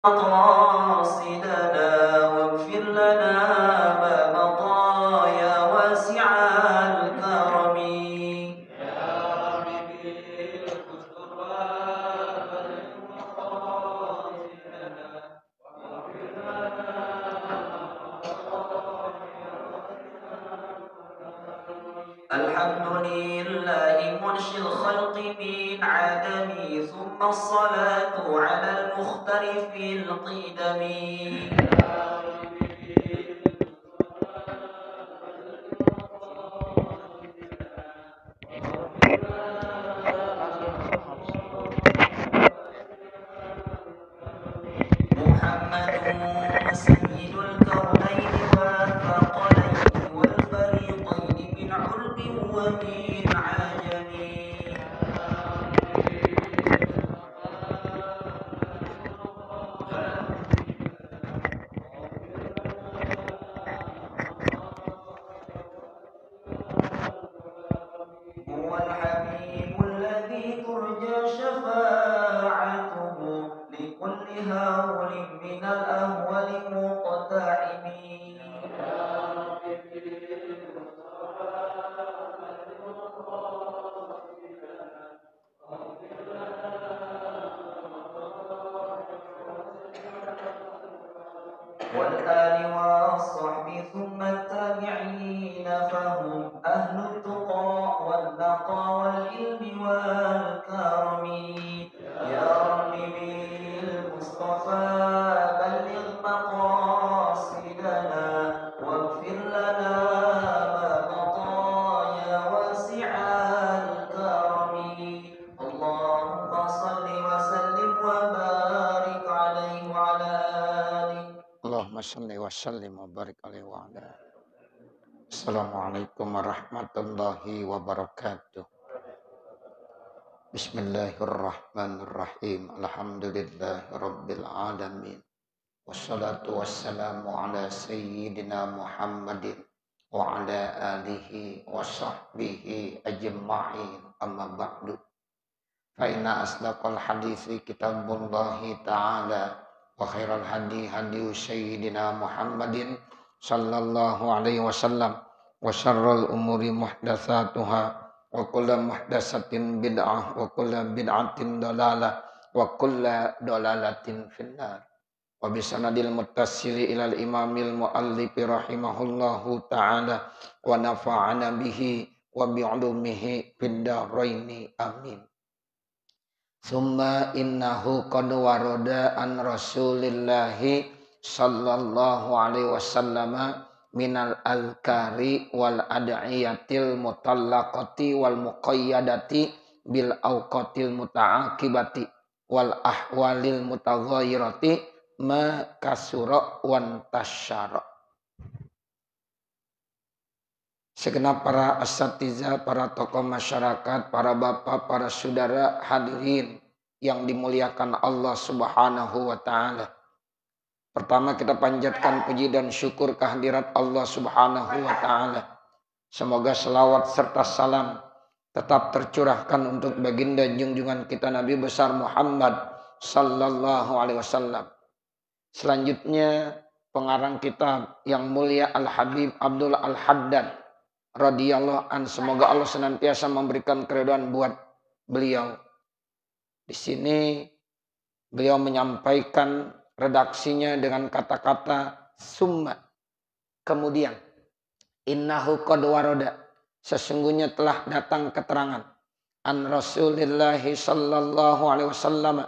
مقاصدنا واغفر لنا ما مضى يا واسع الكرم يا رب بالمصطفى بلغ مقاصدنا واغفر لنا. الحمد لله منشي الخلق من عدم ثم الصلاة على المختلف القدم. محمد سيد الكونين والثقلين والفريقين من عرب ومن عجم. هو الحبيب الذي ترجى شفاعته لكل هول من الأهوال مقتحم. والآل والصحب ثم التابعين فهم أهل التقى والنقى والعلم والكرم. يا رب بالمصطفى بلغ مقاصدنا واغفر لنا ما مضى يا واسع الكرم. اللهم صل وسلم وبارك عليه وعلى آله. Allahumma salli wa sallim wa barik alaihi wa ala. Assalamualaikum warahmatullahi wabarakatuh. Bismillahirrahmanirrahim. Alhamdulillahi rabbil alamin. Wassalatu wassalamu ala sayyidina Muhammadin wa ala alihi wa sahbihi ajma'in. Amma ba'du. Fa inna asdaqal hadithi kitabullahi ta'ala wa khairal hadi hadi sayyidina Muhammadin sallallahu alaihi wasallam wa syarrul umuri muhdatsatuha wa kullu muhdatsatin bid'ah wa kullu bid'atin dalalah wa kullu dalalatin finnar. Wa bisanadil muttasili ilal imamil muallif rahimahullahu ta'ala wa nafa'ana bihi wa bi'ulumihi fid dharaini amin. Summa innahu qad warada an Rasulillahi sallallahu alaihi wasallam minal azkari wal ad'iyatil mutallaqati wal muqayyadati bil awqatil muta'aqibati wal ahwalil mutaghayyirati ma kasura wan tasyara. Segenap para asatidzah, para tokoh masyarakat, para bapak, para saudara hadirin yang dimuliakan Allah Subhanahu wa taala. Pertama kita panjatkan puji dan syukur kehadirat Allah Subhanahu wa taala. Semoga selawat serta salam tetap tercurahkan untuk baginda junjungan kita Nabi besar Muhammad sallallahu alaihi wasallam. Selanjutnya pengarang kitab yang mulia Al-Habib Abdullah Al-Haddad radhiyallahu an, semoga Allah senantiasa memberikan keridhaan buat beliau. Di sini beliau menyampaikan redaksinya dengan kata-kata summa, kemudian innahu qad warada, sesungguhnya telah datang keterangan an Rasulillahi sallallahu alaihi wasallam,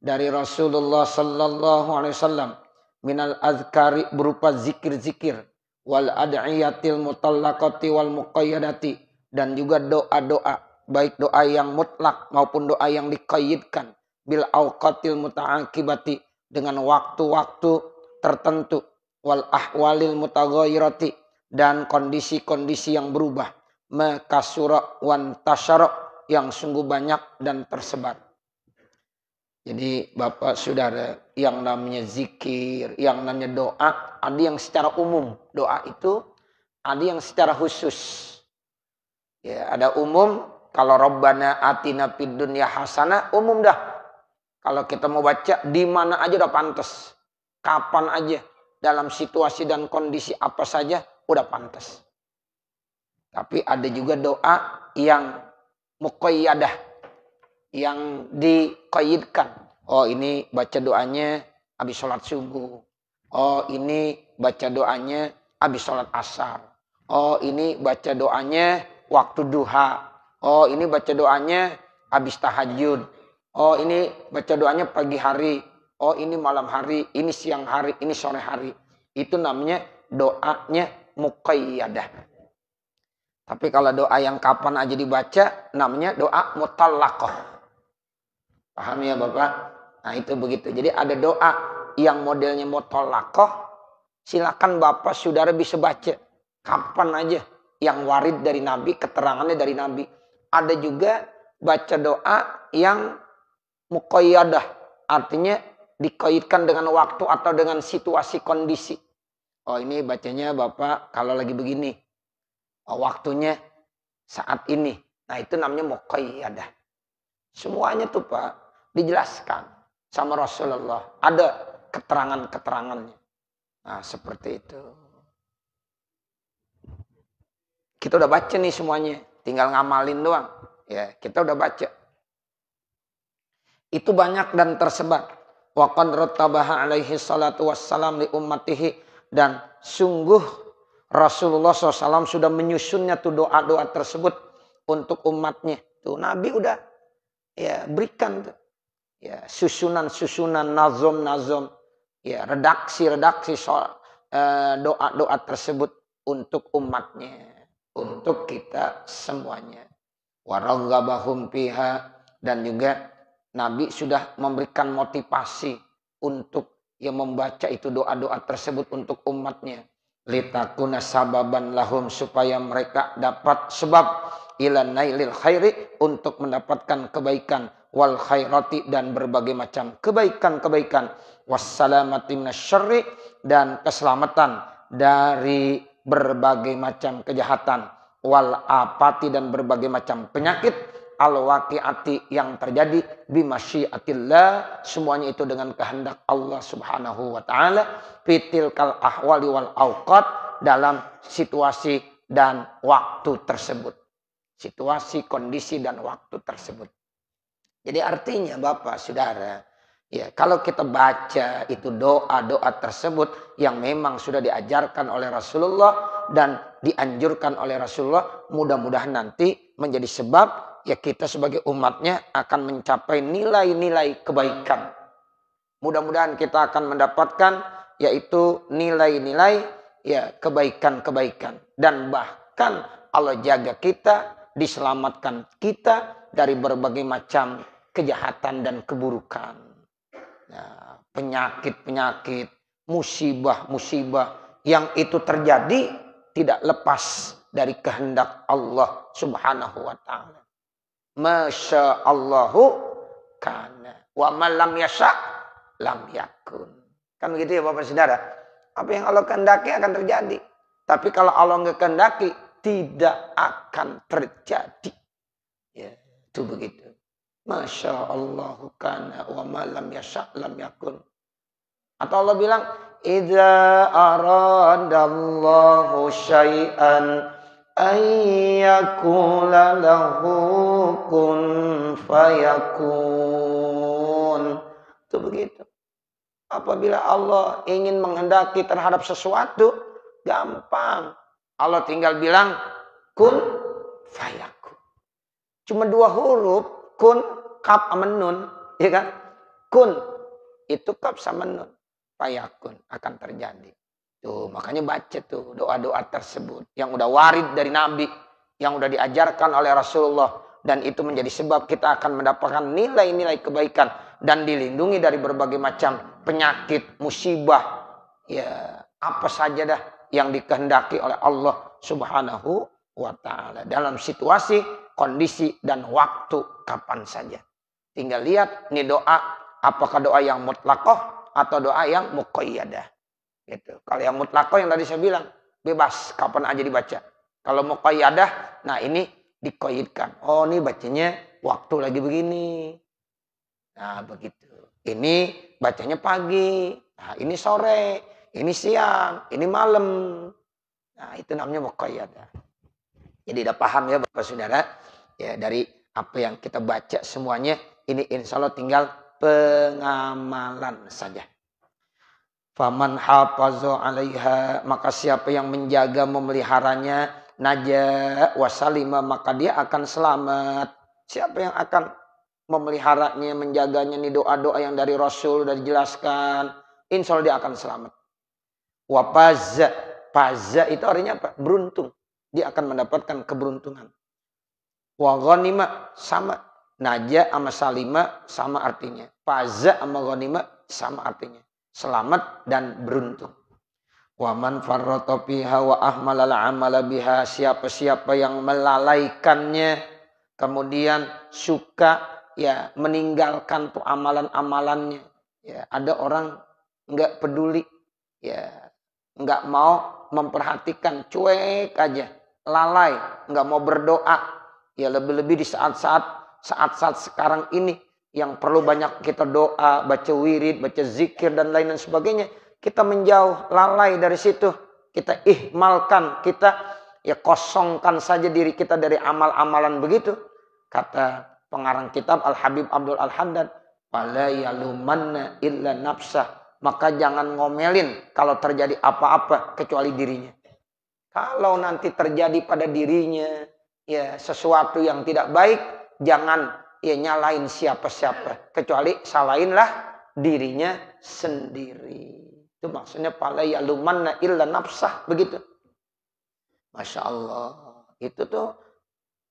dari Rasulullah sallallahu alaihi wasallam, minal azkari, berupa zikir-zikir, wal ad'iyatil mutallaqati wal muqayyadati, dan juga doa-doa, baik doa yang mutlak maupun doa yang diqayyidkan, bil awqatil muta'aqibati, dengan waktu-waktu tertentu, wal ahwalil mutaghayyirati, dan kondisi-kondisi yang berubah, ma kasura wan tasyara, yang sungguh banyak dan tersebar. Jadi bapak saudara, yang namanya zikir, yang namanya doa, ada yang secara umum doa itu, ada yang secara khusus. Ya, ada umum, kalau Rabbana atina fid dunya hasanah, umum dah. Kalau kita mau baca di mana aja udah pantas. Kapan aja, dalam situasi dan kondisi apa saja udah pantas. Tapi ada juga doa yang muqayyadah, yang diqayyidkan. Oh ini baca doanya habis sholat subuh. Oh ini baca doanya habis sholat asar. Oh ini baca doanya waktu duha. Oh ini baca doanya habis tahajud. Oh ini baca doanya pagi hari. Oh ini malam hari. Ini siang hari. Ini sore hari. Itu namanya doanya muqayyadah. Tapi kalau doa yang kapan aja dibaca namanya doa mutallaqah. Paham ya Bapak? Nah itu begitu. Jadi ada doa yang modelnya mutallaqah. Silakan Bapak Saudara bisa baca. Kapan aja. Yang warid dari Nabi, keterangannya dari Nabi. Ada juga baca doa yang muqayyadah. Artinya dikaitkan dengan waktu atau dengan situasi kondisi. Oh ini bacanya Bapak kalau lagi begini. Waktunya saat ini. Nah itu namanya muqayyadah. Semuanya tuh Pak dijelaskan sama Rasulullah. Ada keterangan-keterangannya. Nah seperti itu. Kita udah baca nih semuanya. Tinggal ngamalin doang. Ya kita udah baca. Itu banyak dan tersebar. Wa qad rattabaha alaihi salatu wassalam li ummatihi. Dan sungguh Rasulullah SAW sudah menyusunnya tuh doa-doa tersebut untuk umatnya. Tuh Nabi udah ya berikan tuh. Ya susunan-susunan, nazom-nazom, ya redaksi-redaksi soal doa-doa tersebut untuk umatnya, untuk kita semuanya. Waraghhabahum fiha, dan juga Nabi sudah memberikan motivasi untuk yang membaca itu doa-doa tersebut untuk umatnya. Litakuna sababan lahum, supaya mereka dapat sebab ila nailil khairi, untuk mendapatkan kebaikan, wal khairati, dan berbagai macam kebaikan-kebaikan, wassalamati minasyarri, dan keselamatan dari berbagai macam kejahatan, wal apati, dan berbagai macam penyakit, al waqiati, yang terjadi bimasyiatillah, semuanya itu dengan kehendak Allah Subhanahu wa taala, fitil kal ahwali wal auqat, dalam situasi dan waktu tersebut. Situasi, kondisi dan waktu tersebut. Jadi artinya Bapak Saudara, ya kalau kita baca itu doa-doa tersebut yang memang sudah diajarkan oleh Rasulullah dan dianjurkan oleh Rasulullah, mudah-mudahan nanti menjadi sebab ya kita sebagai umatnya akan mencapai nilai-nilai kebaikan. Mudah-mudahan kita akan mendapatkan yaitu nilai-nilai ya kebaikan-kebaikan. Dan bahkan Allah jaga kita, diselamatkan kita dari berbagai macam kejahatan dan keburukan. Nah, penyakit-penyakit, musibah-musibah yang itu terjadi tidak lepas dari kehendak Allah Subhanahu wa taala. Masya Allahu kana wa man lam yasha lam yakun. Kan begitu ya Bapak Saudara. Apa yang Allah kehendaki akan terjadi. Tapi kalau Allah nggak kehendaki tidak akan terjadi. Ya, itu begitu. Masya Allahu kana wa man lam yasha lam yakun. Atau Allah bilang idza aradallahu syai'an ayyakula lahu kun fayakun. Itu begitu. Apabila Allah ingin menghendaki terhadap sesuatu, gampang. Allah tinggal bilang kun fayakun. Cuma 2 huruf, kun, kaf sama nun, ya kan? Kun itu kaf sama nun, fayakun akan terjadi. Tuh, makanya baca tuh doa-doa tersebut yang udah warid dari Nabi, yang udah diajarkan oleh Rasulullah, dan itu menjadi sebab kita akan mendapatkan nilai-nilai kebaikan dan dilindungi dari berbagai macam penyakit, musibah, ya apa saja dah yang dikehendaki oleh Allah Subhanahu wa taala dalam situasi, kondisi dan waktu kapan saja. Tinggal lihat nih doa, apakah doa yang mutlaqah atau doa yang muqayyadah. Gitu. Kalau yang mutlaqah yang tadi saya bilang bebas kapan aja dibaca. Kalau muqayyadah, nah ini dikoyitkan. Oh ini bacanya waktu lagi begini. Nah begitu. Ini bacanya pagi, nah, ini sore, ini siang, ini malam. Nah, itu namanya muqayyad. Jadi udah paham ya Bapak Saudara, ya dari apa yang kita baca semuanya, ini insya Allah tinggal pengamalan saja. Faman hafazu 'alaiha, maka siapa yang menjaga memeliharanya, naja wasalima, maka dia akan selamat. Siapa yang akan memeliharanya, menjaganya, ini doa-doa yang dari Rasul sudah dijelaskan, insya Allah dia akan selamat. Wapaza, paza itu artinya apa? Beruntung. Dia akan mendapatkan keberuntungan. Wa ghanima sama, naja sama salima sama artinya. Paza sama ghanima sama artinya. Selamat dan beruntung. Wa man farrata fiha wa ahmalal amala biha, siapa-siapa yang melalaikannya kemudian suka ya meninggalkan tuh amalan-amalannya. Ya, ada orang enggak peduli, ya enggak mau memperhatikan, cuek aja, lalai, enggak mau berdoa. Ya lebih-lebih di saat-saat sekarang ini yang perlu banyak kita doa, baca wirid, baca zikir dan lain sebagainya. Kita menjauh, lalai dari situ. Kita ihmalkan, kita ya kosongkan saja diri kita dari amal-amalan begitu. Kata pengarang kitab Al-Habib Abdul Al-Haddad, "Fala yalumanna illa nafsah." Maka jangan ngomelin kalau terjadi apa-apa kecuali dirinya. Kalau nanti terjadi pada dirinya ya sesuatu yang tidak baik, jangan ya nyalain siapa-siapa, kecuali salahinlah dirinya sendiri. Itu maksudnya fala yalumanna illa nafsah, begitu. Masya Allah. Itu tuh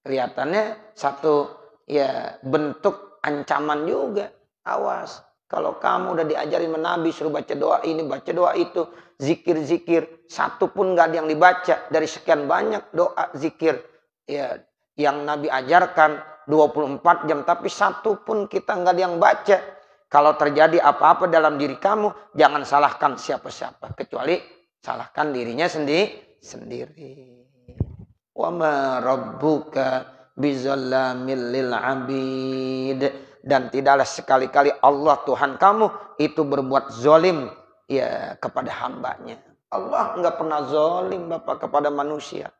kelihatannya satu ya bentuk ancaman juga. Awas. Kalau kamu udah diajarin Nabi suruh baca doa ini, baca doa itu, zikir-zikir, satu pun gak ada yang dibaca dari sekian banyak doa zikir ya yang Nabi ajarkan 24 jam, tapi satu pun kita nggak ada yang baca. Kalau terjadi apa-apa dalam diri kamu, jangan salahkan siapa-siapa, kecuali salahkan dirinya sendiri. Wa ma rabbuka bizallamil lil abid, dan tidaklah sekali-kali Allah Tuhan kamu itu berbuat zalim ya kepada hambanya. Allah nggak pernah zalim Bapak kepada manusia.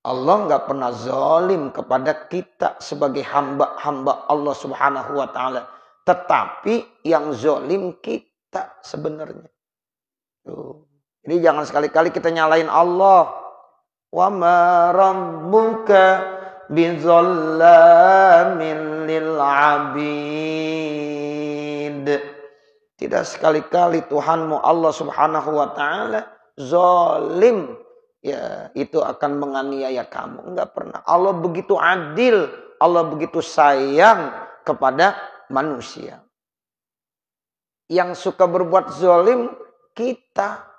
Allah nggak pernah zalim kepada kita sebagai hamba-hamba Allah Subhanahu wa taala. Tetapi yang zalim kita sebenarnya. Tuh. Jadi jangan sekali-kali kita nyalain Allah. Wa ma rabbuka bizallamin lil abid. Tidak sekali-kali Tuhanmu Allah Subhanahu wa taala zalim. Ya, itu akan menganiaya kamu. Enggak pernah. Allah begitu adil, Allah begitu sayang kepada manusia. Yang suka berbuat zalim kita.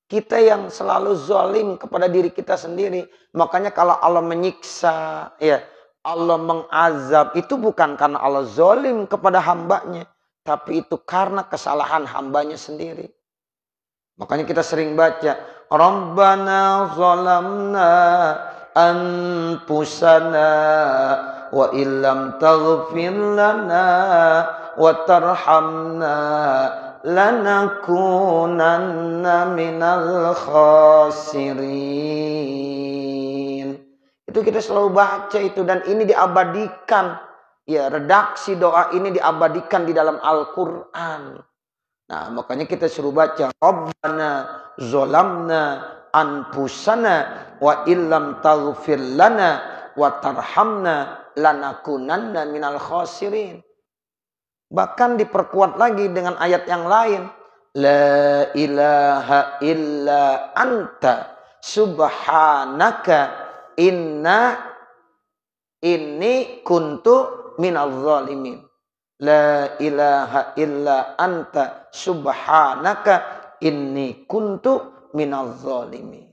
Kita yang selalu zalim kepada diri kita sendiri. Makanya kalau Allah menyiksa, ya, Allah mengazab, itu bukan karena Allah zalim kepada hambanya, tapi itu karena kesalahan hambanya sendiri. Makanya kita sering baca, Rabbana zalamna anfusana wa illam taghfir lana wa tarhamna lanakunanna minal khasirin. Itu kita selalu baca itu, dan ini diabadikan. Ya, redaksi doa ini diabadikan di dalam Al-Quran. Nah, makanya kita suruh baca Rabbana zalamna anfusana wa illam taghfir lana wa tarhamna lanakunanna minal khasirin. Bahkan diperkuat lagi dengan ayat yang lain. La ilaha illa anta subhanaka inni kuntu minal zalimin. La ilaha illa anta subhanaka inni kuntu minal zalimin.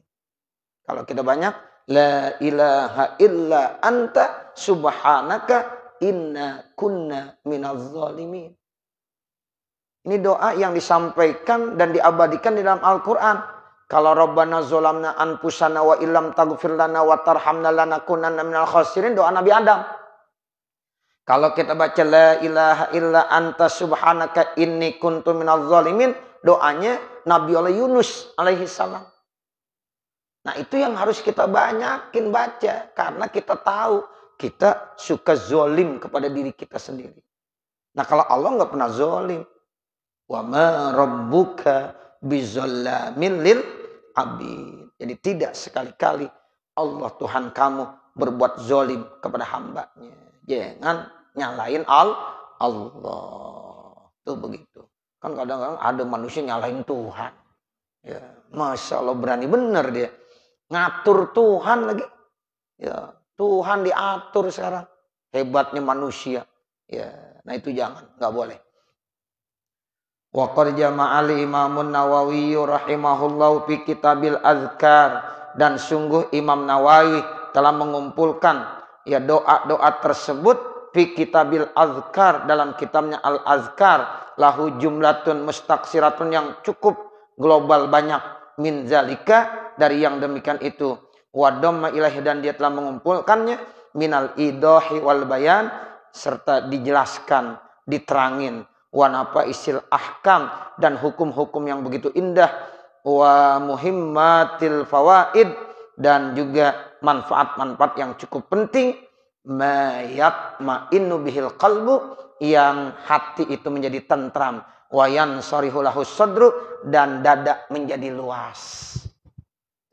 Kalau kita banyak, la ilaha illa anta subhanaka inna kunna minaz zalimin. Ini doa yang disampaikan dan diabadikan di dalam Al-Quran. Kalau Rabbana zolamna anfusana wa illam taghfir lana wa tarhamna lanakunanna minal khasirin, doa Nabi Adam. Kalau kita baca la ilaha illa anta subhanaka inni kuntu minadz zalimin, doanya Nabi Yunus alaihi salam. Nah, itu yang harus kita banyakin baca karena kita tahu kita suka zolim kepada diri kita sendiri. Nah, kalau Allah nggak pernah zolim. Wa ma rabbuka bizallamin lil abid. Jadi tidak sekali-kali Allah Tuhan kamu berbuat zolim kepada hambanya. Jangan nyalain Allah. Tuh begitu. Kan kadang-kadang ada manusia nyalain Tuhan. Ya, Masya Allah berani bener dia. Ngatur Tuhan lagi. Ya, Tuhan diatur sekarang. Hebatnya manusia. Ya, nah itu jangan, nggak boleh. Wa qad jama'al Imamun Nawawi rahimahullahu fi kitabil azkar, dan sungguh Imam Nawawi telah mengumpulkan ya doa-doa tersebut fi kitabil azkar, dalam kitabnya Al Azkar, lahu jumlatun mustaqsiratun, yang cukup global banyak, min zalika, dari yang demikian itu, wa damma ilahi, dan dia telah mengumpulkannya, minal idahi wal bayan, serta dijelaskan, diterangin, wa nafa isil ahkam, dan hukum-hukum yang begitu indah, wa muhimmatil fawaid, dan juga manfaat-manfaat yang cukup penting, mayat ma'innu bihil qalbu, yang hati itu menjadi tentram, wa yansarihu lahu sadru, dan dada menjadi luas.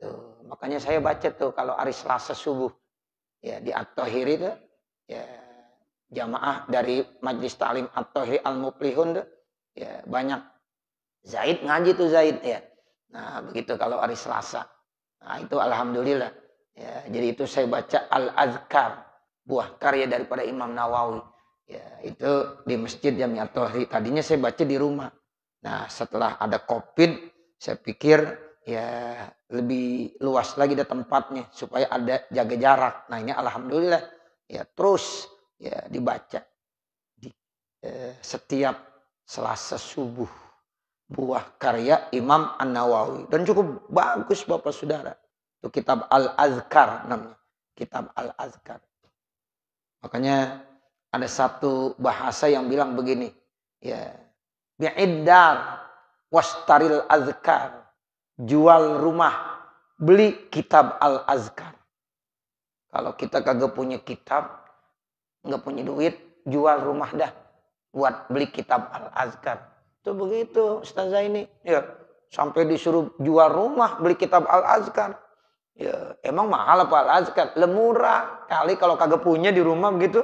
Tuh, makanya saya baca tuh kalau hari Selasa subuh ya di At-Thahir itu ya, jamaah dari Majelis Ta'lim At-Thahir Al-Muflihun tuh, ya banyak Zaid ngaji tuh Zaid ya. Nah, begitu kalau hari Selasa. Nah, itu alhamdulillah. Ya, jadi itu saya baca Al-Azkar, buah karya daripada Imam Nawawi. Ya, itu di Masjid Jami' At-Thahir. Tadinya saya baca di rumah. Nah, setelah ada Covid, saya pikir ya lebih luas lagi ada tempatnya supaya ada jaga jarak. Nah, ini alhamdulillah ya terus ya dibaca di setiap Selasa subuh, buah karya Imam An-Nawawi, dan cukup bagus Bapak Saudara. Itu kitab Al-Azkar namanya, kitab Al-Azkar. Makanya ada satu bahasa yang bilang begini, ya, bi'iddar wastaril azkar, jual rumah beli kitab Al-Azkar. Kalau kita kagak punya kitab, nggak punya duit, jual rumah dah buat beli kitab Al-Azkar. Itu begitu Ustazah ini. Ya, sampai disuruh jual rumah beli kitab Al-Azkar. Ya, emang mahal apa Al-Azkar? Murah kali kalau kagak punya di rumah begitu.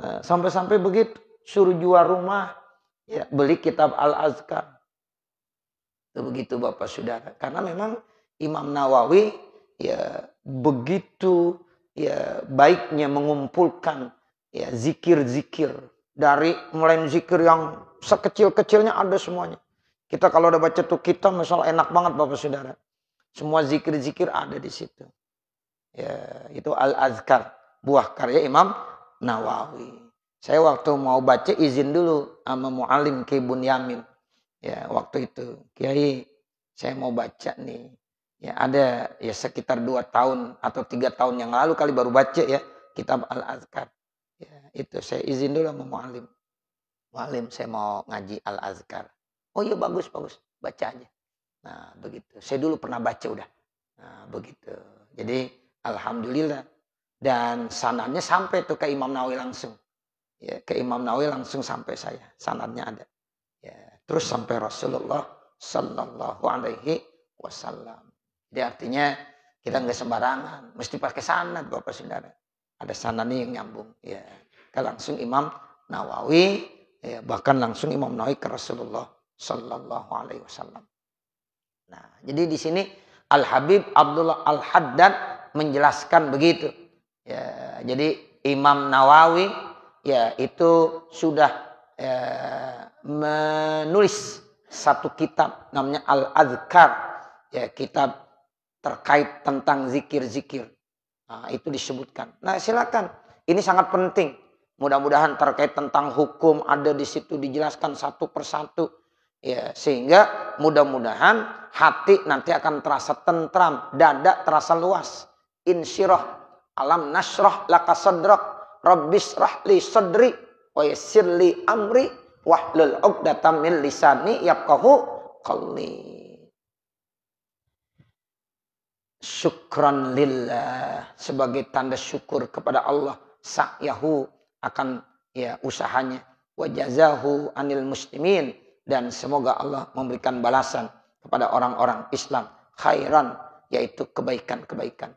Sampai-sampai begitu suruh jual rumah, ya beli kitab Al-Azkar. Itu begitu Bapak Saudara. Karena memang Imam Nawawi ya begitu ya baiknya mengumpulkan ya zikir-zikir, dari mulai zikir yang sekecil-kecilnya ada semuanya. Kita kalau udah baca tuh kitab masalah enak banget Bapak Saudara. Semua zikir-zikir ada di situ. Ya, itu Al-Azkar, buah karya Imam Nawawi. Saya waktu mau baca izin dulu sama mu'alim Kiai Bunyamin. Ya, waktu itu, Kiai, saya mau baca nih. Ya, ada ya sekitar 2 tahun atau 3 tahun yang lalu kali baru baca ya kitab Al-Azkar. Ya, itu saya izin dulu sama mu'alim. Mu'alim, saya mau ngaji Al-Azkar. Oh iya bagus, baca aja. Nah, begitu. Saya dulu pernah baca udah. Nah, begitu. Jadi alhamdulillah, dan sanadnya sampai tuh ke Imam Nawawi langsung. Ya, ke Imam Nawawi langsung sampai saya. Sanadnya ada. Ya, terus sampai Rasulullah sallallahu alaihi wasallam. Jadi artinya kita nggak sembarangan, mesti pakai sanad Bapak Saudara. Ada sanadnya yang nyambung. Ya, ke langsung Imam Nawawi, ya, bahkan langsung Imam Nawawi ke Rasulullah sallallahu alaihi wasallam. Nah, jadi di sini Al Habib Abdullah Al Haddad menjelaskan begitu. Ya, jadi Imam Nawawi ya itu sudah menulis satu kitab namanya Al-Azkar, ya kitab terkait tentang zikir-zikir. Nah, itu disebutkan. Nah, silakan. Ini sangat penting. Mudah-mudahan terkait tentang hukum ada di situ dijelaskan satu persatu. Ya, sehingga mudah-mudahan hati nanti akan terasa tentram, dada terasa luas. Insyirah, alam nasrah laka sadrak, Rabbis rahli sadri wa yassir li amri wahlul 'uqdatam min lisani yafqahu qawli. Syukran lillah, sebagai tanda syukur kepada Allah, sa'yahu akan usahanya, wa jazahu anil muslimin, dan semoga Allah memberikan balasan kepada orang-orang Islam khairan, yaitu kebaikan-kebaikan.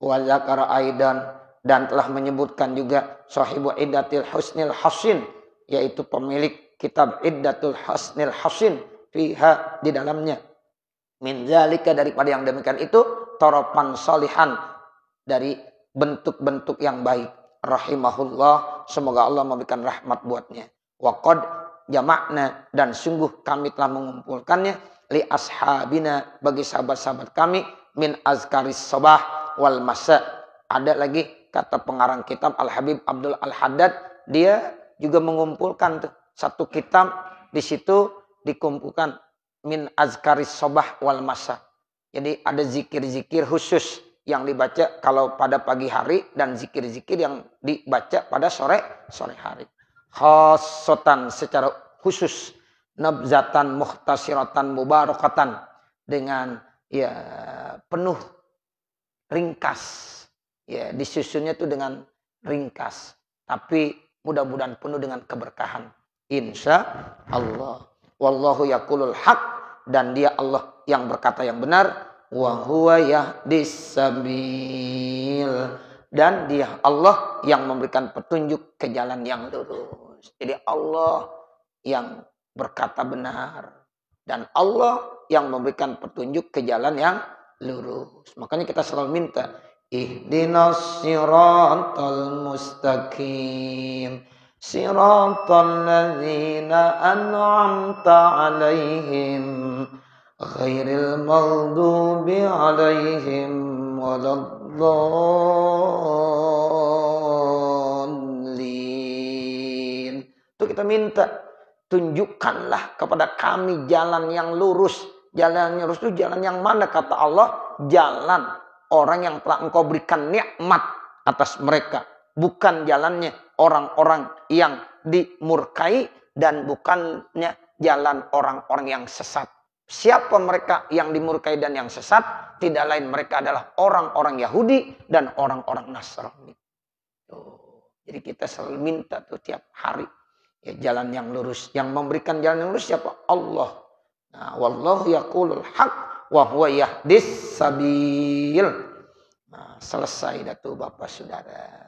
Wa zakara aidan, dan telah menyebutkan juga sahibu iddatil husnil hasin, yaitu pemilik kitab iddatul husnil hasin, fiha di dalamnya, min zalika daripada yang demikian itu, toropan solihan dari bentuk-bentuk yang baik. Rahimahullah, semoga Allah memberikan rahmat buatnya. Wa qad jama'na, dan sungguh kami telah mengumpulkannya, li ashabina, bagi sahabat-sahabat kami, min azkaris sabah wal masa. Ada lagi kata pengarang kitab Al-Habib Abdul Al-Haddad, dia juga mengumpulkan satu kitab, di situ dikumpulkan min azkaris sabah wal masa. Jadi ada zikir-zikir khusus yang dibaca kalau pada pagi hari, dan zikir-zikir yang dibaca pada sore hari. Khassatan, secara khusus, nabzatan mukhtasiratan mubarakatan, dengan penuh ringkas. Ya, disusunnya itu dengan ringkas, tapi mudah-mudahan penuh dengan keberkahan. Insya Allah. Wallahu yaqulul haq, dan dia Allah yang berkata yang benar. Wa huwa yahdis sabil, dan dia Allah yang memberikan petunjuk ke jalan yang lurus. Jadi Allah yang berkata benar, dan Allah yang memberikan petunjuk ke jalan yang lurus. Makanya kita selalu minta, ihdinas siratal mustaqim, siratal ladzina an'amta alaihim, ghairil maghdubi alaihim waladdallin. Itu kita minta, tunjukkanlah kepada kami jalan yang lurus. Jalan yang lurus itu jalan yang mana? Kata Allah, jalan orang yang telah engkau berikan nikmat atas mereka. Bukan jalannya orang-orang yang dimurkai, dan bukannya jalan orang-orang yang sesat. Siapa mereka yang dimurkai dan yang sesat? Tidak lain mereka adalah orang-orang Yahudi dan orang-orang Nasrani. Jadi kita selalu minta tuh tiap hari, jalan yang lurus. Yang memberikan jalan yang lurus siapa? Allah. Nah, wallahu yaqulul haq wa huwa yahdis sabil. Nah, selesai dah tuh Bapak Saudara.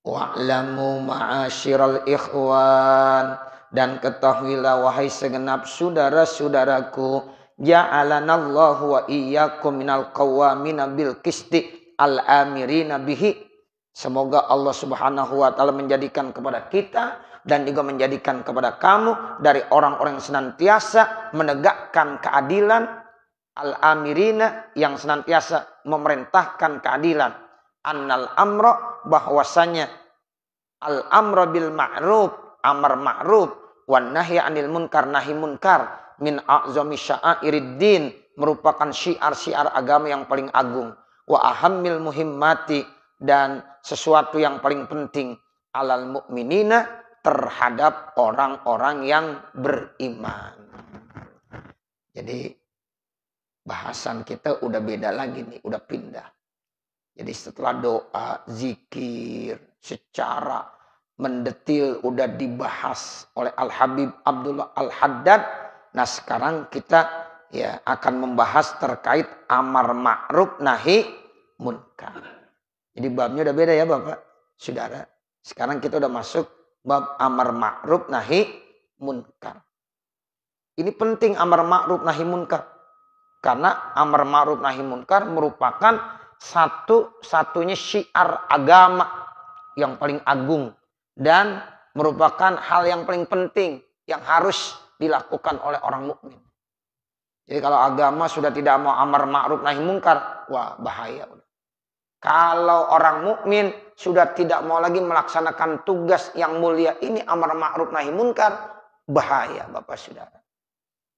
Wa'lamu ma'asyiral ikhwan, dan ketahuilah wahai segenap saudara-saudaraku, ja'alanallahu wa iyyakum minal qawwamina bil qisti al-amirina bihi. Semoga Allah Subhanahu wa taala menjadikan kepada kita dan juga menjadikan kepada kamu dari orang-orang yang senantiasa menegakkan keadilan, al-amirina, yang senantiasa memerintahkan keadilan, annal amra, bahwasanya al-amra bil ma'ruf, amar ma'ruf, wan nahi anil munkar, nahi munkar, min a'zami sya'iriddin, merupakan syiar-syiar agama yang paling agung, wa ahammil muhimmati, dan sesuatu yang paling penting, alal mu'minina, terhadap orang-orang yang beriman. Jadi bahasan kita udah beda lagi nih, udah pindah. Jadi setelah doa, zikir, secara mendetil udah dibahas oleh Al-Habib Abdullah Al-Haddad. Nah sekarang kita akan membahas terkait amar ma'ruf nahi munkar. Jadi babnya udah beda ya Bapak Saudara. Sekarang kita udah masuk bab amar ma'ruf nahi munkar. Ini penting amar ma'ruf nahi munkar. Karena amar ma'ruf nahi munkar merupakan satu-satunya syiar agama yang paling agung, dan merupakan hal yang paling penting yang harus dilakukan oleh orang mukmin. Jadi kalau agama sudah tidak mau amar ma'ruf nahi munkar, wah bahaya. Kalau orang mukmin sudah tidak mau lagi melaksanakan tugas yang mulia ini, amar ma'ruf nahi munkar, bahaya Bapak Saudara.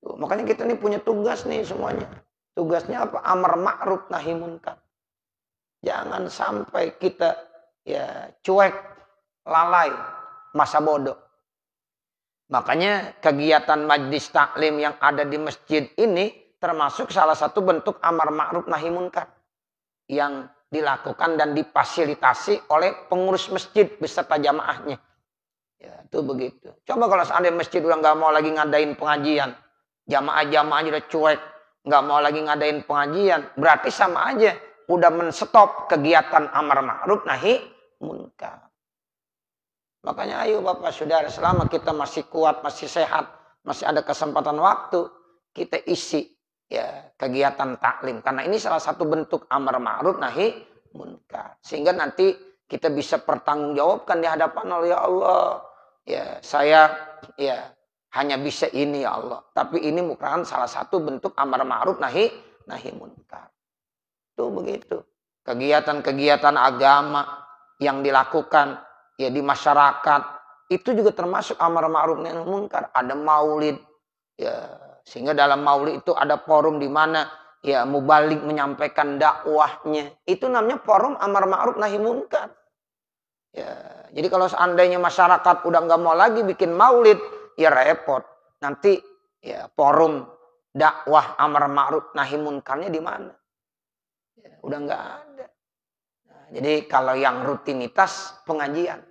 Makanya kita ini punya tugas nih semuanya. Tugasnya apa? Amar ma'ruf nahi munkar. Jangan sampai kita ya cuek, lalai, masa bodoh. Makanya kegiatan majlis taklim yang ada di masjid ini termasuk salah satu bentuk amar ma'ruf nahi munkar yang dilakukan dan difasilitasi oleh pengurus masjid beserta jamaahnya. Ya, itu begitu. Coba kalau seandainya masjid udah nggak mau lagi ngadain pengajian, jamaah-jamaahnya udah cuek, nggak mau lagi ngadain pengajian, berarti sama aja udah menstop kegiatan amar ma'ruf nahi munkar. Makanya ayo Bapak Saudara, selama kita masih kuat, masih sehat, masih ada kesempatan waktu, kita isi ya kegiatan taklim. Karena ini salah satu bentuk amar ma'ruf nahi munkar. Sehingga nanti kita bisa pertanggungjawabkan di hadapan Allah, ya Allah. Ya, saya ya hanya bisa ini ya Allah. Tapi ini merupakan salah satu bentuk amar ma'ruf nahi munkar. Itu begitu. Kegiatan-kegiatan agama yang dilakukan ya di masyarakat itu juga termasuk amar ma'ruf nahi munkar. Ada maulid ya, sehingga dalam maulid itu ada forum di mana ya mubalik menyampaikan dakwahnya. Itu namanya forum amar ma'ruf nahi munkar. Ya, jadi kalau seandainya masyarakat udah nggak mau lagi bikin maulid, ya repot. Nanti ya forum dakwah amar ma'ruf nahi munkarnya di mana? Ya, udah nggak ada. Nah, jadi kalau yang rutinitas pengajian,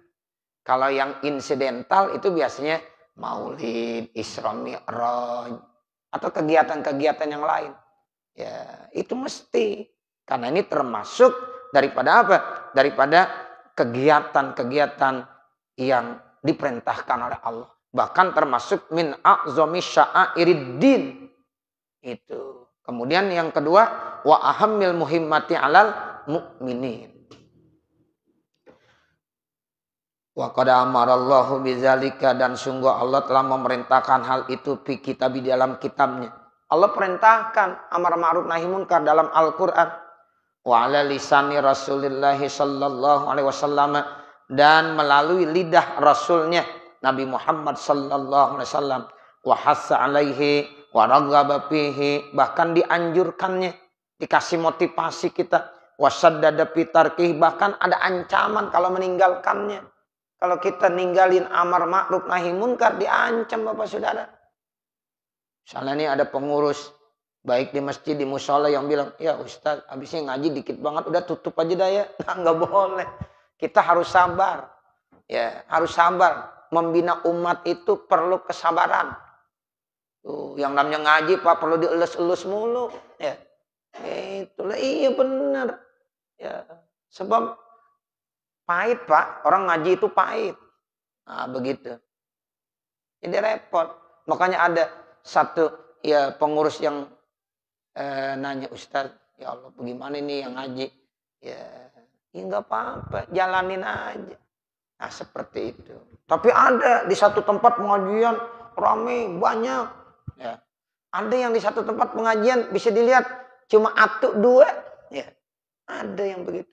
kalau yang insidental itu biasanya maulid, Isra Mi'raj, atau kegiatan-kegiatan yang lain. Ya, itu mesti. Karena ini termasuk daripada apa? Daripada kegiatan-kegiatan yang diperintahkan oleh Allah. Bahkan termasuk min a'zami sya'airiddin. Itu. Kemudian yang kedua, wa ahammil muhimmati 'alal mu'minin. Wa qad amarallahu bidzalika, dan sungguh Allah telah memerintahkan hal itu fi kitab, di dalam kitabnya. Allah perintahkan amar ma'ruf nahi munkar dalam Al-Qur'an. Wa ala lisani Rasulillah sallallahu alaihi wasallam, dan melalui lidah Rasulnya Nabi Muhammad sallallahu alaihi wasallam. Wa hassa alaihi wa raghaba fihi, bahkan dianjurkannya, dikasih motivasi kita. Wa saddada fi tarkih, bahkan ada ancaman kalau meninggalkannya. Kalau kita ninggalin amar ma'ruf nahi munkar, diancam Bapak Saudara. Misalnya nih ada pengurus baik di masjid, di musola yang bilang, ya Ustaz, habisnya ngaji dikit banget, udah tutup aja dah ya. Nah, nggak boleh. Kita harus sabar. Ya, harus sabar. Membina umat itu perlu kesabaran. Tuh, yang namanya ngaji Pak perlu dielus-elus mulu. Ya, itulah iya benar. Ya, sebab pahit Pak, orang ngaji itu pahit. Nah, begitu. Jadi repot. Makanya ada satu ya pengurus yang nanya, Ustaz, ya Allah bagaimana ini yang ngaji? Ya nggak apa-apa, jalanin aja. Nah seperti itu. Tapi ada di satu tempat pengajian rame banyak. Ya. Ada yang di satu tempat pengajian bisa dilihat cuma atu dua. Ya. Ada yang begitu.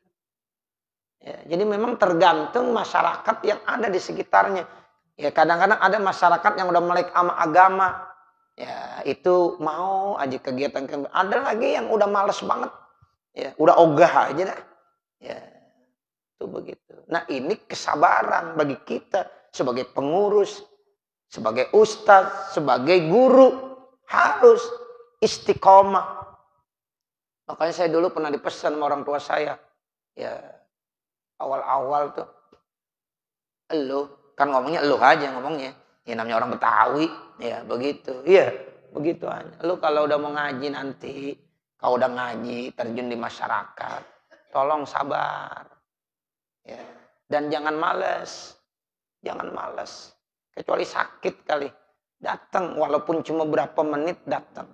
Ya, jadi memang tergantung masyarakat yang ada di sekitarnya. Ya kadang-kadang ada masyarakat yang udah melek sama agama. Ya itu mau aja kegiatan. Ada lagi yang udah males banget. Ya udah ogah aja dah. Ya itu begitu. Nah ini kesabaran bagi kita sebagai pengurus, sebagai ustadz, sebagai guru, harus istiqomah. Makanya saya dulu pernah dipesan sama orang tua saya. Ya awal-awal tuh, elu kan ngomongnya elu aja ngomongnya. Ya namanya orang Betawi, ya begitu. Iya, begitu aja. Lu kalau udah mau ngaji nanti, kalau udah ngaji, terjun di masyarakat, tolong sabar. Ya. Dan jangan malas. Jangan malas. Kecuali sakit kali. Datang, walaupun cuma berapa menit datang.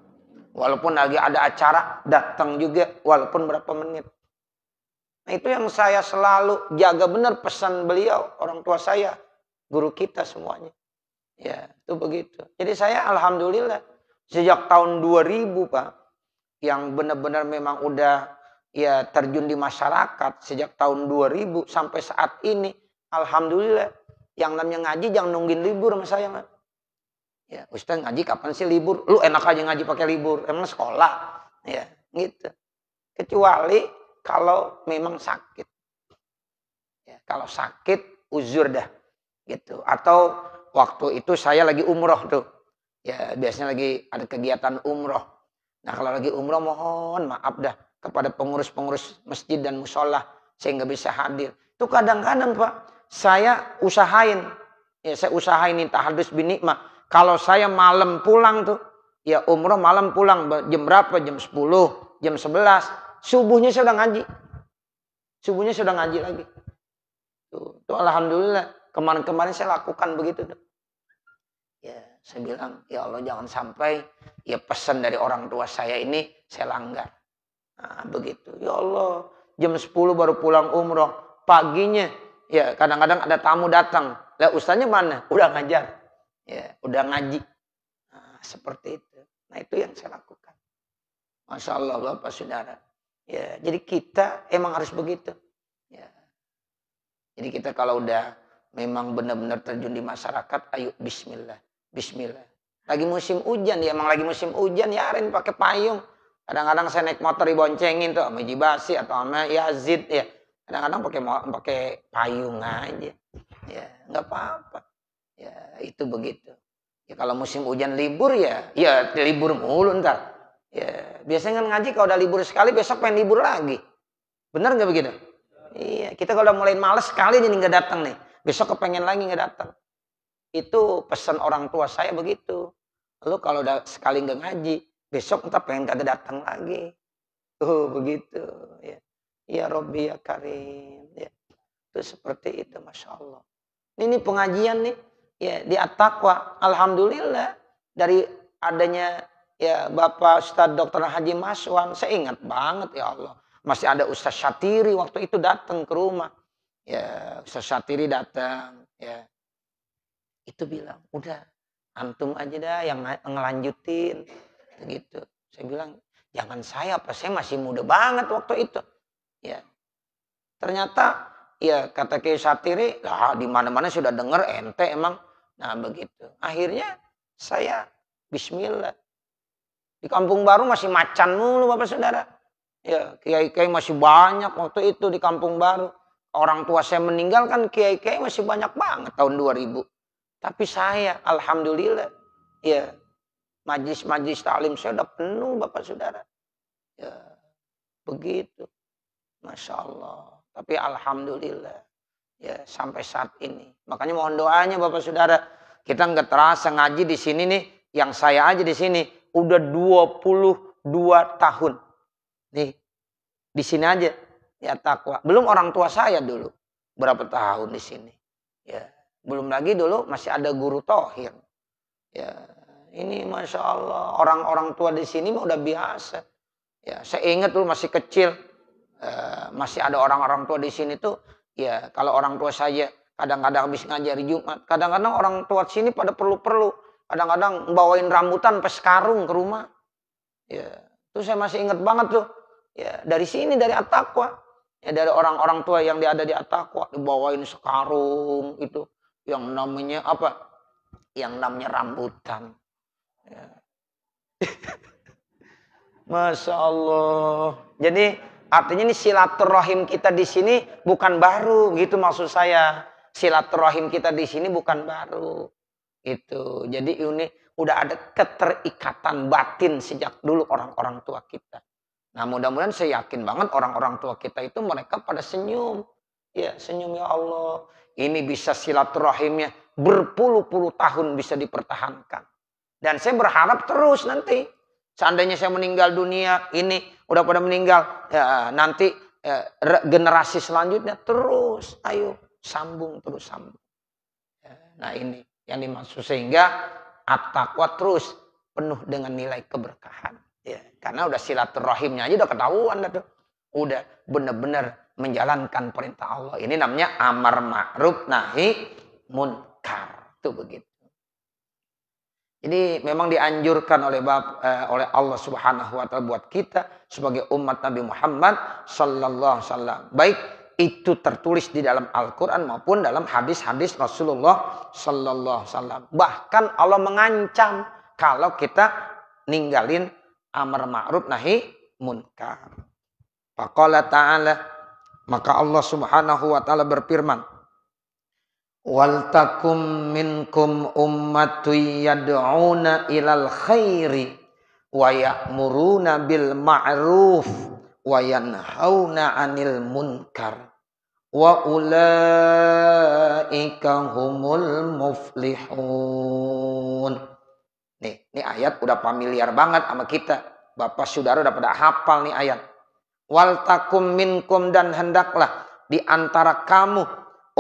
Walaupun lagi ada acara, datang juga, walaupun berapa menit. Nah itu yang saya selalu jaga benar pesan beliau, orang tua saya, guru kita semuanya. Ya, itu begitu. Jadi saya alhamdulillah sejak tahun 2000 Pak, yang benar-benar memang udah ya terjun di masyarakat sejak tahun 2000 sampai saat ini, alhamdulillah. Yang namanya ngaji jangan nungguin libur sama saya, Pak. Ya, Ustaz ngaji kapan sih libur? Lu enak aja ngaji pakai libur, emang sekolah. Ya, gitu. Kecuali kalau memang sakit. Ya, kalau sakit uzur dah gitu. Atau waktu itu saya lagi umroh tuh. Ya biasanya lagi ada kegiatan umroh. Nah kalau lagi umroh mohon maaf dah kepada pengurus-pengurus masjid dan musola. Saya nggak bisa hadir. Itu kadang-kadang Pak, saya usahain. Ya saya usahain nih tahadus bin nikmah. Kalau saya malam pulang tuh, ya umroh malam pulang jam berapa? Jam 10, jam 11. Subuhnya saya udah ngaji. Subuhnya saya udah ngaji lagi. Tuh alhamdulillah. Kemarin-kemarin saya lakukan begitu tuh. Ya, saya bilang, ya Allah jangan sampai ya pesan dari orang tua saya ini saya langgar. Nah, begitu. Ya Allah, jam 10 baru pulang umroh. Paginya, ya kadang-kadang ada tamu datang. Lah ustaznya mana? Udah ngajar. Ya, udah ngaji. Nah, seperti itu. Nah, itu yang saya lakukan. Masya Allah, Bapak Saudara. Ya, jadi kita emang harus begitu. Ya. Jadi kita kalau udah memang benar-benar terjun di masyarakat, ayo bismillah. Bismillah. Lagi musim hujan, ya emang lagi musim hujan, ya arin pakai payung. Kadang-kadang saya naik motor diboncengin tuh sama Jibasi atau sama Yazid ya. Kadang-kadang pakai payung aja. Ya, nggak apa-apa. Ya, itu begitu. Ya kalau musim hujan libur ya libur mulu ntar. Ya, biasanya kan ngaji kalau udah libur sekali besok pengen libur lagi. Bener nggak begitu? Iya, kita kalau udah mulai males sekali jadi nggak datang nih. Besok kepengen lagi nggak datang. Itu pesan orang tua saya begitu. Lalu kalau udah sekali nggak ngaji, besok entah pengen kagak datang lagi. Begitu. Ya, ya Robbi ya Karim. Ya. Itu seperti itu, Masya Allah. Ini pengajian nih, ya di At-Taqwa. Alhamdulillah dari adanya ya Bapak Ustadz Dr. Haji Maswan, saya ingat banget ya Allah. Masih ada Ustadz Syatiri waktu itu datang ke rumah. Ya, Ustadz Syatiri datang, ya. Itu bilang, udah antum aja dah yang ngelanjutin gitu. Saya bilang, jangan saya apa saya masih muda banget waktu itu. Ya. Ternyata ya kata Kiai Satiri, lah di mana-mana sudah dengar ente emang. Nah, begitu. Akhirnya saya bismillah. Di Kampung Baru masih macan mulu Bapak Saudara. Ya, kiai-kiai masih banyak waktu itu di Kampung Baru. Orang tua saya meninggal kan kiai-kiai masih banyak banget tahun 2000. Tapi saya, alhamdulillah, ya majlis-majlis taklim saya udah penuh Bapak Saudara. Ya, begitu. Masya Allah. Tapi alhamdulillah, ya sampai saat ini. Makanya mohon doanya Bapak Saudara. Kita nggak terasa ngaji di sini nih, yang saya aja di sini udah 22 tahun. Nih, di sini aja ya Taqwa. Belum orang tua saya dulu berapa tahun di sini. Ya. Belum lagi dulu masih ada guru tohir. Ya, ini Masya Allah. Orang-orang tua di sini mah udah biasa. Ya, saya ingat dulu masih kecil. Masih ada orang-orang tua di sini tuh. Ya, kalau orang tua saya kadang-kadang habis ngajari Jumat. Kadang-kadang orang tua di sini pada perlu-perlu. Kadang-kadang bawain rambutan sampai sekarung ke rumah. Ya, itu saya masih ingat banget tuh. Ya, dari sini, dari At-Taqwa. Ya, dari orang-orang tua yang ada di At-Taqwa. Dibawain sekarung itu. Yang namanya apa? Yang namanya rambutan. Ya. Masya Allah. Jadi artinya ini silaturahim kita di sini bukan baru, gitu maksud saya. Silaturahim kita di sini bukan baru. Itu. Jadi ini udah ada keterikatan batin sejak dulu orang-orang tua kita. Nah mudah-mudahan saya yakin banget orang-orang tua kita itu mereka pada senyum. Ya senyum ya Allah. Ini bisa silaturahimnya berpuluh-puluh tahun bisa dipertahankan. Dan saya berharap terus nanti. Seandainya saya meninggal dunia, ini udah pada meninggal. Ya, nanti generasi selanjutnya terus. Ayo sambung terus sambung. Ya, nah ini yang dimaksud. Sehingga At-Taqwa terus penuh dengan nilai keberkahan. Ya, karena udah silaturahimnya aja udah ketahuan. Udah benar-benar menjalankan perintah Allah. Ini namanya amar ma'ruf nahi munkar. Itu begitu. Jadi memang dianjurkan oleh Allah Subhanahu wa taala buat kita sebagai umat Nabi Muhammad sallallahu alaihi wasallam. Baik itu tertulis di dalam Al-Qur'an maupun dalam hadis-hadis Rasulullah sallallahu alaihi wasallam. Bahkan Allah mengancam kalau kita ninggalin amar ma'ruf nahi munkar. Faqala ta'ala, maka Allah Subhanahu wa taala berfirman, wal takum minkum ummatun yad'una ilal khairi wa ya'muruna bil ma'ruf wa yanhauna 'anil munkar wa ulaika humul muflihun. Ini ayat udah familiar banget sama kita. Bapak saudara udah pada hafal nih ayat. Wal takum minkum, dan hendaklah di antara kamu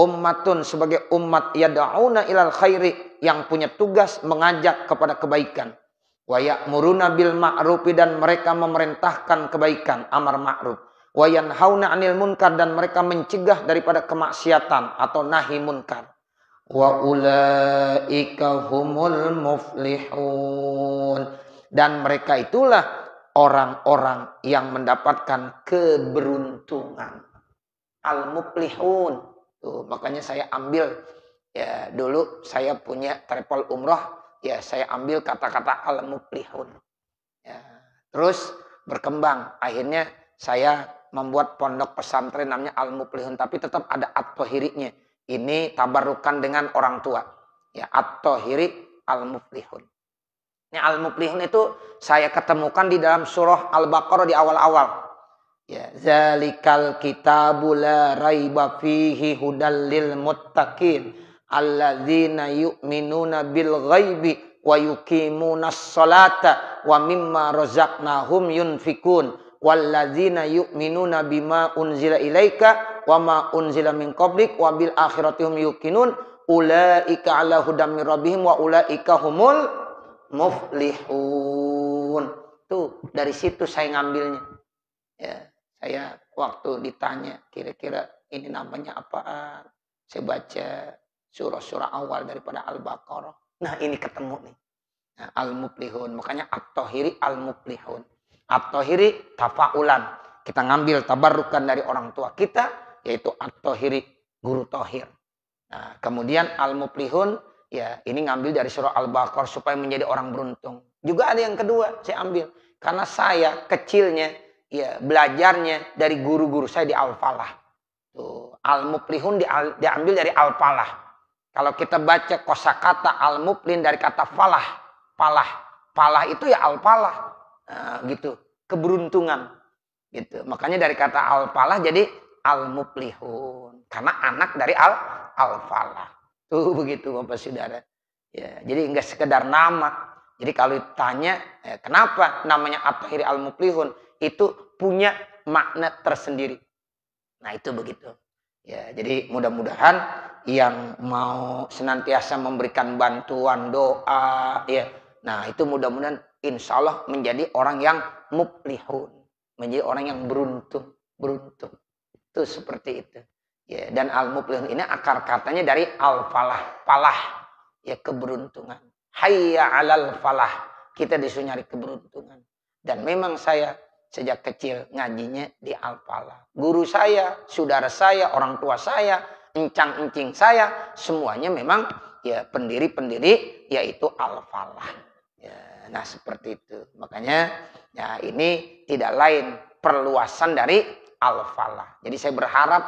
ummatun, sebagai umat yad'una ilal khairi, yang punya tugas mengajak kepada kebaikan. Wa ya'muruna bil ma'rufi, dan mereka memerintahkan kebaikan, amar ma'ruf. Wa yanhauna 'anil munkar, dan mereka mencegah daripada kemaksiatan atau nahi munkar. Wa ulaika humul muflihun, dan mereka itulah orang-orang yang mendapatkan keberuntungan. Al-muflihun. Tuh, makanya saya ambil, ya dulu saya punya travel umroh, ya saya ambil kata-kata al-muflihun. Ya, terus berkembang, akhirnya saya membuat pondok pesantren namanya al-muflihun, tapi tetap ada at-tohirinya. Ini tabarukan dengan orang tua. Ya, at-tohiri al-muflihun. Ini al-muflihun itu saya ketemukan di dalam surah Al-Baqarah di awal-awal. Ya, zalikal kitabu la raiba fihi hudal lil muttaqin alladzina yu'minuna bil ghaibi wa yuqimunas sholata wa mimma razaqnahum yunfikun walladzina yu'minuna bima unzila ilaika wa ma unzila min qablik wa bil akhirati hum yuqinun ulaika ala hudam mir rabbihim wa ulaika humul muflihun. Tuh, dari situ saya ngambilnya. Ya, saya waktu ditanya kira-kira ini namanya apaan, saya baca surah-surah awal daripada Al-Baqarah. Nah, ini ketemu nih. Nah, al-muflihun, makanya at-tohiri al-muflihun. At-tohiri tafaulan. Kita ngambil tabarukan dari orang tua kita, yaitu at-tohiri, guru tohir. Nah, kemudian al-muflihun, ya ini ngambil dari surah Al-Baqarah supaya menjadi orang beruntung. Juga ada yang kedua saya ambil. Karena saya kecilnya ya belajarnya dari guru-guru saya di Al-Falah. Tuh, Al-Muflihun diambil dari Al-Falah. Kalau kita baca kosakata Al-Muflin dari kata falah. Falah. Falah itu ya Al-Falah. Nah, gitu. Keberuntungan. Gitu. Makanya dari kata Al-Falah jadi Al-Muflihun. Karena anak dari Al-Falah. Tuh begitu Bapak Saudara. Ya, jadi enggak sekedar nama. Jadi kalau ditanya kenapa namanya at-tohiri al-muflihun, itu punya makna tersendiri. Nah, itu begitu. Ya, jadi mudah-mudahan yang mau senantiasa memberikan bantuan doa, ya. Nah, itu mudah-mudahan insya Allah menjadi orang yang muflihun, menjadi orang yang beruntung. Itu seperti itu. Ya, dan al-muflihun ini akar katanya dari al-falah. Falah, ya keberuntungan. Hayya 'alal falah. Kita disuruh nyari keberuntungan. Dan memang saya sejak kecil ngajinya di al-falah. Guru saya, saudara saya, orang tua saya, encang-encing saya, semuanya memang ya pendiri-pendiri yaitu al-falah. Ya, nah seperti itu. Makanya ya ini tidak lain perluasan dari al-falah. Jadi saya berharap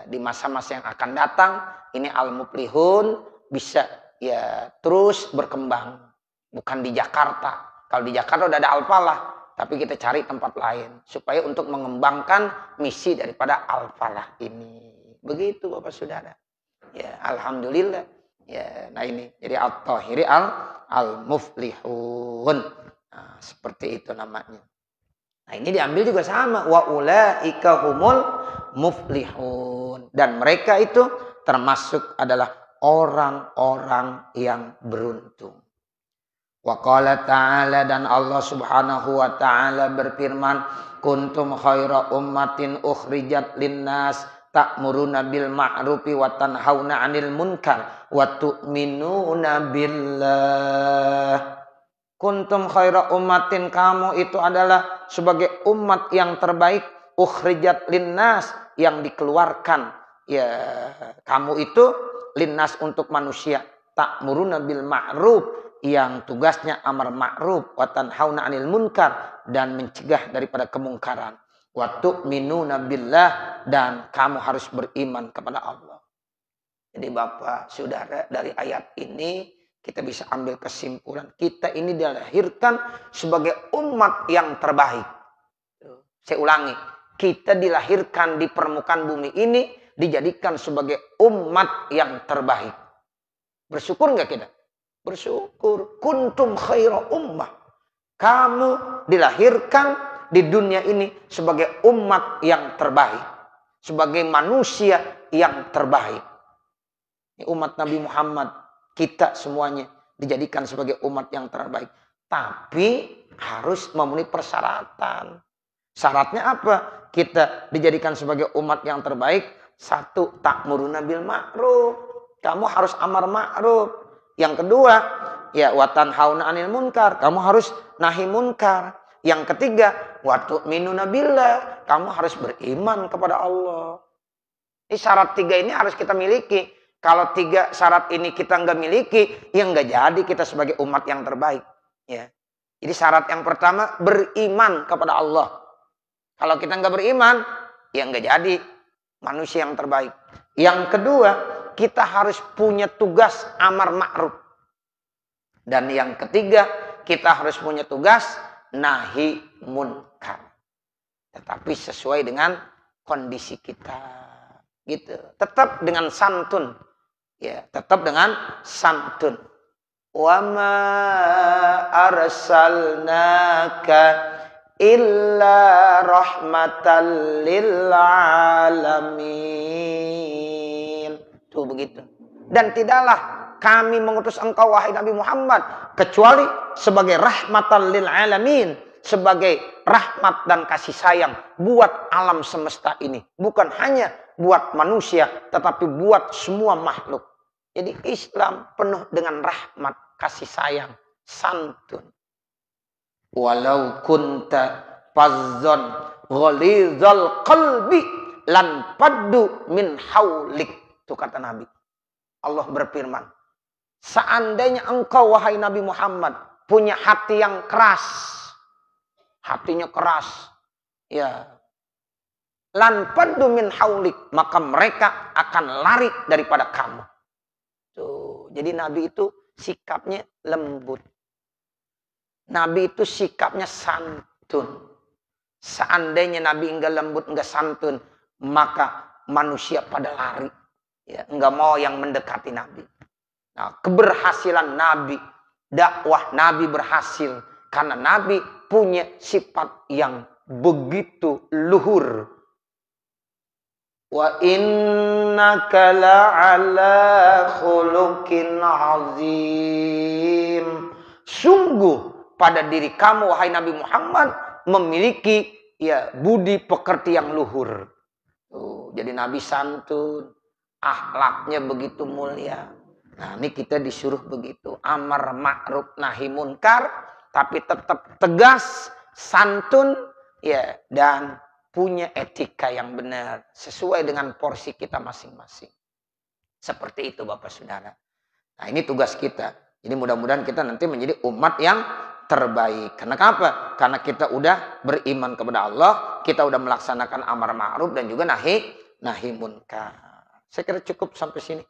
di masa-masa yang akan datang ini al-muflihun bisa ya terus berkembang, bukan di Jakarta. Kalau di Jakarta udah ada al-falah, tapi kita cari tempat lain supaya untuk mengembangkan misi daripada al-falah ini. Begitu Bapak Saudara. Ya, alhamdulillah. Ya, nah ini jadi at-tohiri al-muflihun. Nah, seperti itu namanya. Nah, ini diambil juga sama, wa ulaika humul muflihun, dan mereka itu termasuk adalah orang-orang yang beruntung. Wa qala ta'ala, dan Allah Subhanahu wa taala berfirman, kuntum khaira ummatin ukhrijat linnas ta'muruna bil ma'rufi wa tanhauna 'anil munkar wa tu'minuna billah. Kuntum khaira ummatin, kamu itu adalah sebagai umat yang terbaik, ukhrijat linnas, yang dikeluarkan. Ya, kamu itu linnas untuk manusia, ta'muruna bil ma'ruf, yang tugasnya amar ma'ruf, wa tanhauna 'anil munkar, dan mencegah daripada kemungkaran. Wa tu'minuna billah, dan kamu harus beriman kepada Allah. Jadi Bapak, Saudara, dari ayat ini kita bisa ambil kesimpulan. Kita ini dilahirkan sebagai umat yang terbaik. Saya ulangi. Kita dilahirkan di permukaan bumi ini dijadikan sebagai umat yang terbaik. Bersyukur nggak kita? Bersyukur. Kuntum khaira ummah. Kamu dilahirkan di dunia ini sebagai umat yang terbaik. Sebagai manusia yang terbaik. Ini umat Nabi Muhammad. Kita semuanya dijadikan sebagai umat yang terbaik. Tapi harus memenuhi persyaratan. Syaratnya apa? Kita dijadikan sebagai umat yang terbaik. Satu, ta'muruna bil ma'ruf. Kamu harus amar ma'ruf. Yang kedua, ya wa tanhauna 'anil munkar. Kamu harus nahi munkar. Yang ketiga, wa tu'minuna billah. Kamu harus beriman kepada Allah. Ini syarat tiga ini harus kita miliki. Kalau tiga syarat ini kita nggak miliki, ya nggak jadi kita sebagai umat yang terbaik. Ya. Jadi syarat yang pertama, beriman kepada Allah. Kalau kita nggak beriman, ya nggak jadi manusia yang terbaik. Yang kedua, kita harus punya tugas amar ma'ruf. Dan yang ketiga, kita harus punya tugas nahi munkar. Tetapi sesuai dengan kondisi kita. Gitu. Tetap dengan santun. Ya, tetap dengan santun. Wa ma arsalnaka illa rahmatan lil alamin. Tuh begitu. Dan tidaklah kami mengutus engkau wahai Nabi Muhammad kecuali sebagai rahmatan lil alamin, sebagai rahmat dan kasih sayang buat alam semesta ini. Bukan hanya buat manusia, tetapi buat semua makhluk. Jadi Islam penuh dengan rahmat, kasih sayang, santun. Walau kunta fazzon ghalidhal qalbi lan paddu min haulik. Itu kata Nabi. Allah berfirman, seandainya engkau wahai Nabi Muhammad punya hati yang keras, hatinya keras, ya, lan paddu min haulik, maka mereka akan lari daripada kamu. Tuh, jadi Nabi itu sikapnya lembut. Nabi itu sikapnya santun. Seandainya Nabi enggak lembut, enggak santun, maka manusia pada lari. Ya, enggak mau yang mendekati Nabi. Nah, keberhasilan Nabi, dakwah Nabi berhasil karena Nabi punya sifat yang begitu luhur. Wa innaka la'ala khuluqin azim. Sungguh pada diri kamu wahai Nabi Muhammad memiliki ya budi pekerti yang luhur. Jadi Nabi santun, akhlaknya begitu mulia. Nah, ini kita disuruh begitu, amar ma'ruf nahi munkar, tapi tetap tegas, santun, ya, dan punya etika yang benar sesuai dengan porsi kita masing-masing. Seperti itu Bapak Saudara. Nah, ini tugas kita. Jadi mudah-mudahan kita nanti menjadi umat yang terbaik. Karena apa? Karena kita udah beriman kepada Allah, kita udah melaksanakan amar ma'ruf dan juga nahi munkar. Saya kira cukup sampai sini.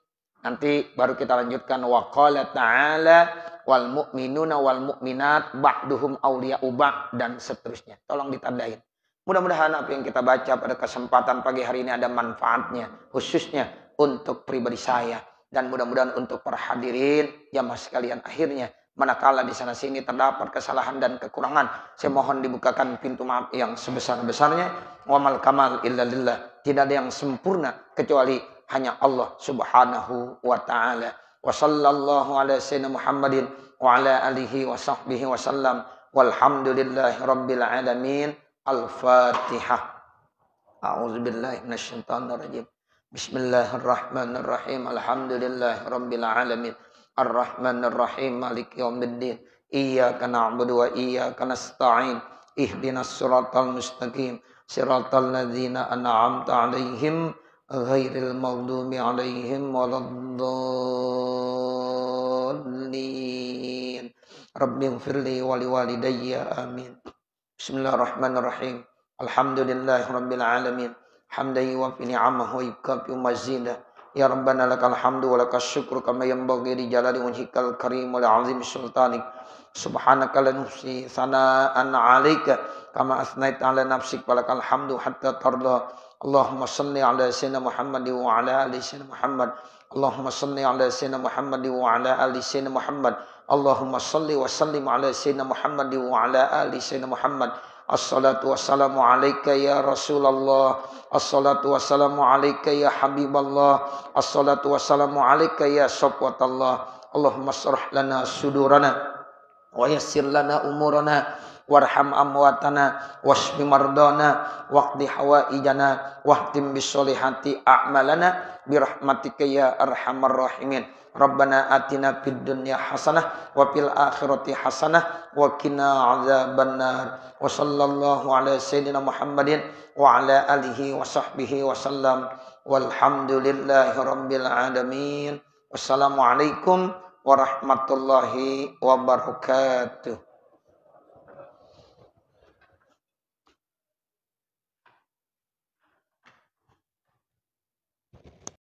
Nanti baru kita lanjutkan wa qala ta'ala wal mu'minuna wal mu'minat ba'duhum awliya'u ba'd dan seterusnya. Tolong ditandain. Mudah-mudahan apa yang kita baca pada kesempatan pagi hari ini ada manfaatnya, khususnya untuk pribadi saya. Dan mudah-mudahan untuk para hadirin, jamaah sekalian, akhirnya manakala di sana sini terdapat kesalahan dan kekurangan, saya mohon dibukakan pintu maaf yang sebesar-besarnya. Wa mal kamal illa lillah. Tidak ada yang sempurna kecuali hanya Allah Subhanahu wa taala. Wa sallallahu ala sayyidina Muhammadin wa ala alihi wa sahbihi wa sallam. Walhamdulillahi rabbil alamin. Al-Fatihah. A'udzubillahi minasyaitonir rajim. Bismillahirrahmanirrahim. Alhamdulillahi rabbil alamin. Ar-Rahmanir Rahim. Maliki yaumiddin. Iyyaka na'budu wa iyyaka nasta'in. Ihdinas siratal mustaqim. Siratal ladzina an'amta 'alaihim ghairil maghdubi 'alaihim waladdallin. Rabbighfirli wa liwalidayya. Amin. Bismillahirrahmanirrahim. Alhamdulillahi rabbil alamin. Hamdan yuwaffi ni'amahu wa yukafi mazidah. Ya Rabbana lakal hamdu wa lakas syukru kama yanbaghi li jalali wajhikal karim wa li'azimi sultanik. Subhanaka la nuhsi sana'an 'alaika kama asnaita 'ala nafsik wa lakal hamdu hatta tarda. Allahumma salli 'ala sayyidina Muhammad wa 'ala ali sayyidina Muhammad. Allahumma salli 'ala sayyidina Muhammad wa 'ala ali sayyidina Muhammad. Allahumma salli wa sallim 'ala sayyidina Muhammad wa 'ala ali sayyidina Muhammad. Assalatu wassalamu alaika ya Rasulullah. Assalatu wassalamu alaika ya Habiballah. Assalatu wassalamu alaika ya Safwatallah. Allahumma syrah lana sudurana wa yassir lana umurana warham amwatana washfi mardana waqdi hawaijana wahtim bisolihati a'malana birahmatika ya arhamar rahimin. Rabbana atina fid dunya hasanah wa fil akhirati hasanah wa qina adzabannar. Wa sallallahu ala sayyidina Muhammadin wa ala alihi wa sahbihi wa sallam. Walhamdulillahi rabbil alamin. Wassalamualaikum warahmatullahi wabarakatuh.